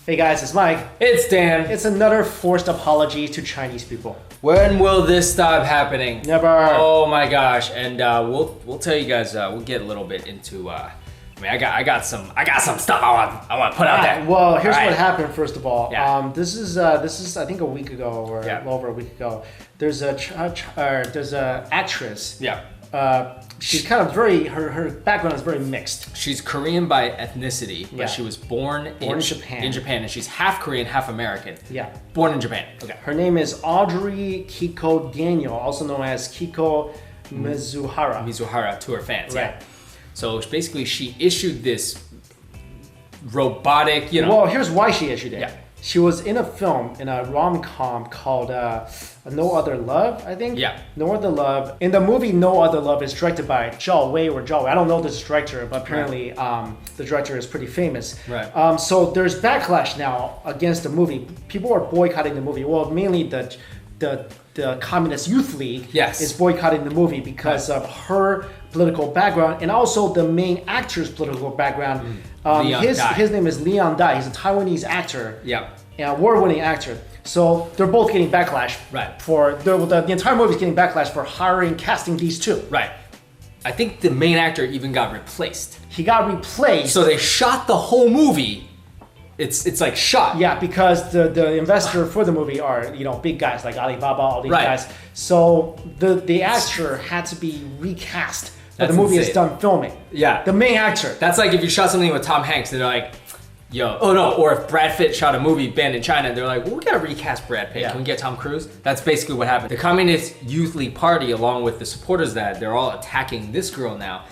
Hey guys, it's Mike. It's Dan. It's another forced apology to Chinese people. When will this stop happening? Never. Oh my gosh! And we'll tell you guys. We'll get a little bit into. I got some stuff I want to put out there. Well, here's what happened. First of all, Yeah. This is I think a week ago or over a week ago. There's a actress. Yeah. She's kind of her background is very mixed. She's Korean by ethnicity, but she was born in Japan. In Japan, and she's half Korean, half American. Yeah. Born in Japan. Okay. Her name is Audrie Kiko Daniel, also known as Kiko Mizuhara. Mizuhara to her fans. Right. Yeah. So basically, she issued this robotic, Well, here's why she issued it. Yeah. She was in a film, in a rom-com called No Other Love, I think? Yeah. No Other Love. In the movie No Other Love is directed by Zhao Wei. I don't know this director, but apparently the director is pretty famous. Right. So there's backlash now against the movie. People are boycotting the movie. Well, mainly the Communist Youth League is boycotting the movie because of her political background and also the main actor's political background. His name is Leon Dai. He's a Taiwanese actor. Yeah. An award-winning actor. So they're both getting backlash. Right. For the entire movie is getting backlash for casting these two. Right. I think the main actor even got replaced. He got replaced. So they shot the whole movie. It's like shot. Yeah, because the investor for the movie are big guys like Alibaba, all these guys. So the actor had to be recast. But the movie is done filming. Yeah. The main actor. That's like if you shot something with Tom Hanks and they're like, or if Brad Pitt shot a movie banned in China, they're like, well, we gotta recast Brad Pitt. Can we get Tom Cruise? That's basically what happened. The Communist Youth League Party, along with the supporters of that, they're all attacking this girl now,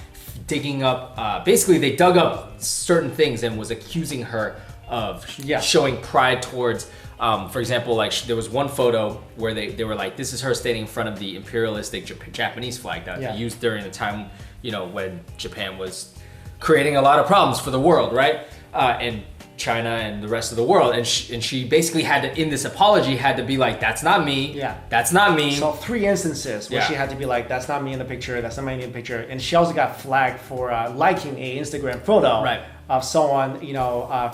digging up, basically they dug up certain things and was accusing her of showing pride towards, for example, like there was one photo where they were like, this is her standing in front of the imperialistic Japanese flag that they used during the time, when Japan was creating a lot of problems for the world, right? And China and the rest of the world. And she basically had to, in this apology, had to be like, that's not me. Yeah. That's not me. So 3 instances where she had to be like, that's not me in the picture, that's not me in the picture. And she also got flagged for liking a Instagram photo. Right. Of someone,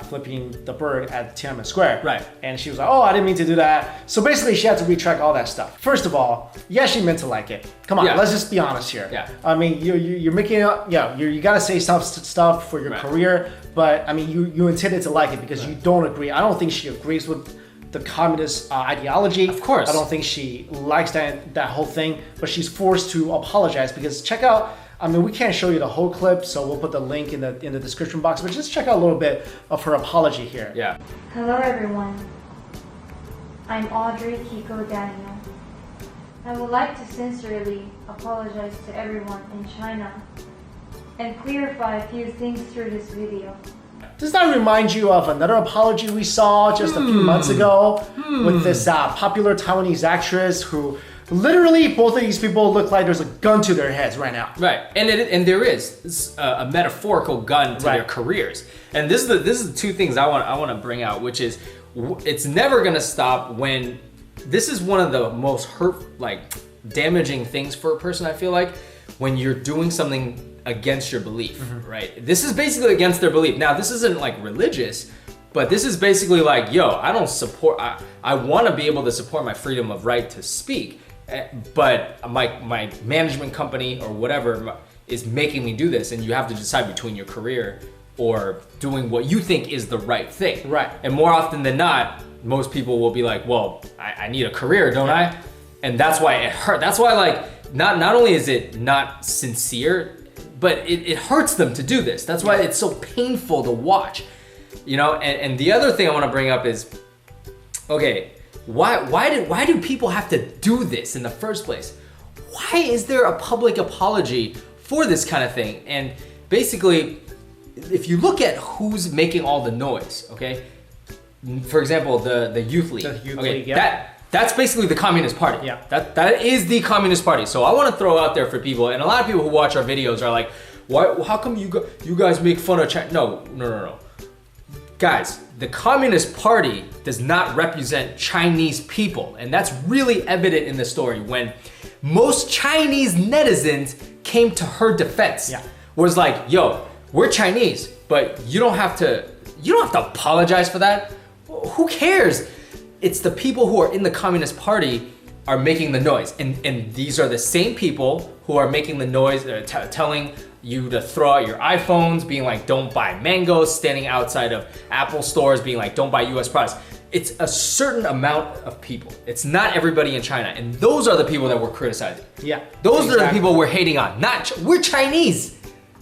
flipping the bird at Tiananmen Square. Right. And she was like, oh, I didn't mean to do that. So basically she had to retract all that stuff. First of all, she meant to like it. Come on, let's just be honest here. Yeah. I mean, you're making it up, you gotta say stuff for your career, but I mean, you intended to like it because you don't agree. I don't think she agrees with the communist ideology. Of course. I don't think she likes that whole thing, but she's forced to apologize because check out, I mean, we can't show you the whole clip, so we'll put the link in the description box, but just check out a little bit of her apology here. Yeah. Hello everyone. I'm Audrie Kiko Daniel. I would like to sincerely apologize to everyone in China and clarify a few things through this video. Does that remind you of another apology we saw just a few months ago with this popular Taiwanese actress who literally both of these people look like there's a gun to their heads right now. Right, and there is a metaphorical gun to their careers, and this is the two things I want to bring out, which is it's never gonna stop when this is one of the most damaging things for a person. I feel like when you're doing something against your belief, right? This is basically against their belief. Now, this isn't like religious, but this is basically like, I don't support. I want to be able to support my freedom of right to speak. But my management company or whatever is making me do this, and you have to decide between your career or doing what you think is the right thing. Right. And more often than not, most people will be like, well, I need a career, don't I? And that's why it hurt. That's why not only is it not sincere, but it hurts them to do this. That's why it's so painful to watch. And the other thing I want to bring up is, okay, why do people have to do this in the first place? Why is there a public apology for this kind of thing? And basically, if you look at who's making all the noise, okay? For example, the Youth League. The Youth League, That's basically the Communist Party. Yeah. That is the Communist Party. So I want to throw out there for people, and a lot of people who watch our videos are like, how come you guys make fun of China? No. Guys, the Communist Party does not represent Chinese people, and that's really evident in the story when most Chinese netizens came to her defense. Was like, we're Chinese, but you don't have to apologize for that. who cares? It's the people who are in the Communist Party are making the noise. And these are the same people who are making the noise, telling you to throw out your iPhones, being like, don't buy mangoes, standing outside of Apple stores, being like, don't buy US products. It's a certain amount of people. It's not everybody in China. And those are the people that we're criticizing. Yeah. Those are the people we're hating on. We're Chinese.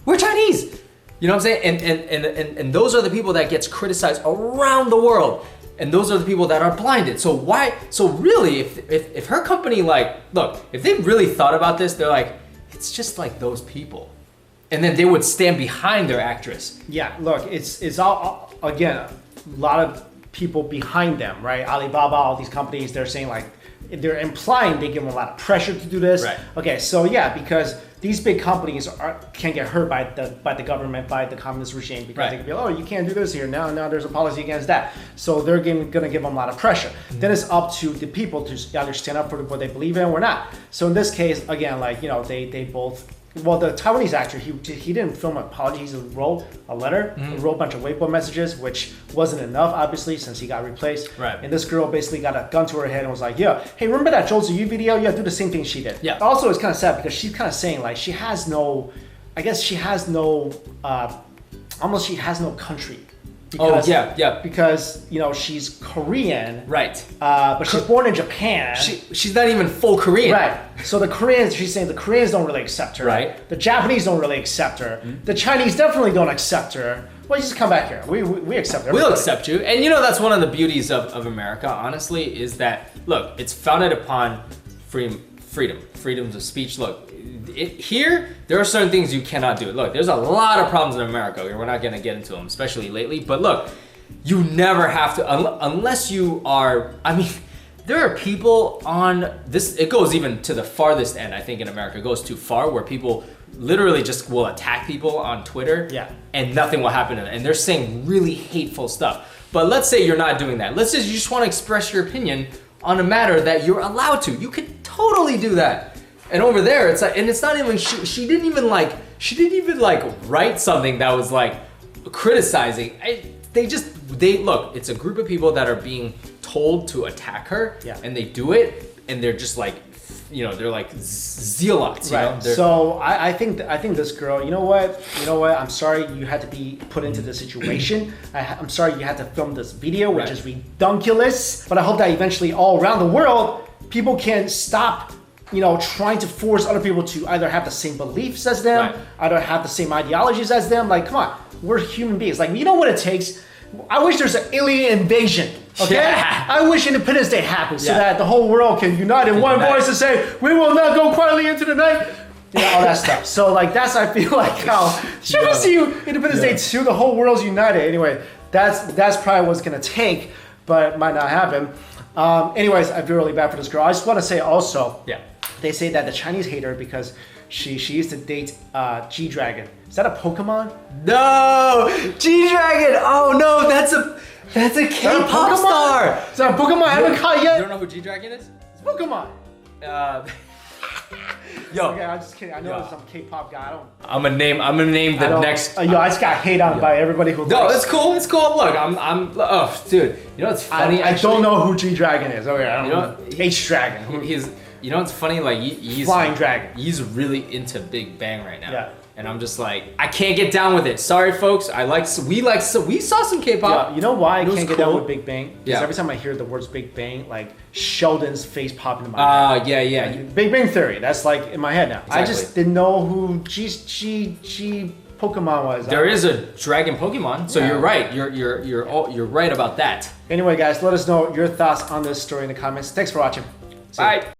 We're Chinese. You know what I'm saying? And those are the people that gets criticized around the world. And those are the people that are blinded. So really, if her company, like, look, if they really thought about this, they're like, it's just like those people. And then they would stand behind their actress. Yeah, look, it's all, again, a lot of people behind them, right? Alibaba, all these companies, they're saying like, they're implying they give them a lot of pressure to do this. Right. Okay, so yeah, because these big companies can get hurt by the government, by the communist regime, because they can be like, oh, you can't do this here. Now there's a policy against that. So they're going to give them a lot of pressure. Then it's up to the people to either stand up for what they believe in or not. So in this case, again, like, you know, they both. Well, the Taiwanese actor, he didn't film an apology. He wrote a letter, he wrote a bunch of Weibo messages, which wasn't enough, obviously, since he got replaced. Right. And this girl basically got a gun to her head and was like, yeah, hey, remember that Zhou Ziyu video? Yeah, do the same thing she did. Yeah. Also, it's kind of sad because she's kind of saying, like, she has no country. Because, yeah. Because, you know, she's Korean. Right. But she's born in Japan. She's not even full Korean. Right. So the Koreans, she's saying the Koreans don't really accept her. Right. The Japanese don't really accept her. The Chinese definitely don't accept her. Well, you just come back here. We accept her. We'll accept you. And you know, that's one of the beauties of America, honestly, is that, look, it's founded upon freedoms of speech. Look, here, there are certain things you cannot do. Look, there's a lot of problems in America. We're not going to get into them, especially lately. But look, you never have to, unless you are, I mean, there are people on this, it goes even to the farthest end, I think, in America. It goes too far, where people literally just will attack people on Twitter, and nothing will happen to them. And they're saying really hateful stuff. But let's say you're not doing that. Let's say you just want to express your opinion on a matter that you're allowed to. You could totally do that. And over there, it's like, and it's not even, she didn't even write something that was like criticizing. Look, it's a group of people that are being told to attack her, and they do it, and they're just like, you know, they're like zealots. You know? So I think this girl, you know what? I'm sorry you had to be put into this situation. I'm sorry you had to film this video, which is ridiculous. But I hope that eventually all around the world, people can stop, you know, trying to force other people to either have the same beliefs as them, either have the same ideologies as them. Like, come on, we're human beings. Like, you know what it takes? I wish there's an alien invasion. Okay? Yeah. I wish Independence Day happens so that the whole world can unite in one voice and say, we will not go quietly into the night. You know, all that stuff. So, like, that's, I feel like, how, should we see Independence Day 2, the whole world's united. Anyway, that's probably what's going to take, but it might not happen. Anyways, I feel really bad for this girl. I just want to say also, they say that the Chinese hate her because she used to date G-Dragon. Is that a Pokemon? No! G-Dragon! Oh no, that's a K-pop star! Is that a Pokemon? I haven't caught yet. You don't know who G-Dragon is? It's Pokemon. Yo. Okay, I'm just kidding. I know it's some K-pop guy. I'm gonna name the next. I just got hate on by everybody who. No, it's cool. It's cool. Look, oh, dude. You know what's funny? I don't know who G-Dragon is. Okay, I don't know. H-Dragon. You know what's funny? Like he's Flying Dragon. He's really into Big Bang right now. Yeah. And I'm just like, I can't get down with it. Sorry, folks. We saw some K-pop. Yeah, you know why I can't get down with Big Bang? Because every time I hear the words Big Bang, like Sheldon's face pop into my head. Yeah. Big Bang Theory. That's like in my head now. Exactly. I just didn't know who G Pokemon was. There is a dragon Pokemon, so you're right. You're right about that. Anyway, guys, let us know your thoughts on this story in the comments. Thanks for watching. Bye.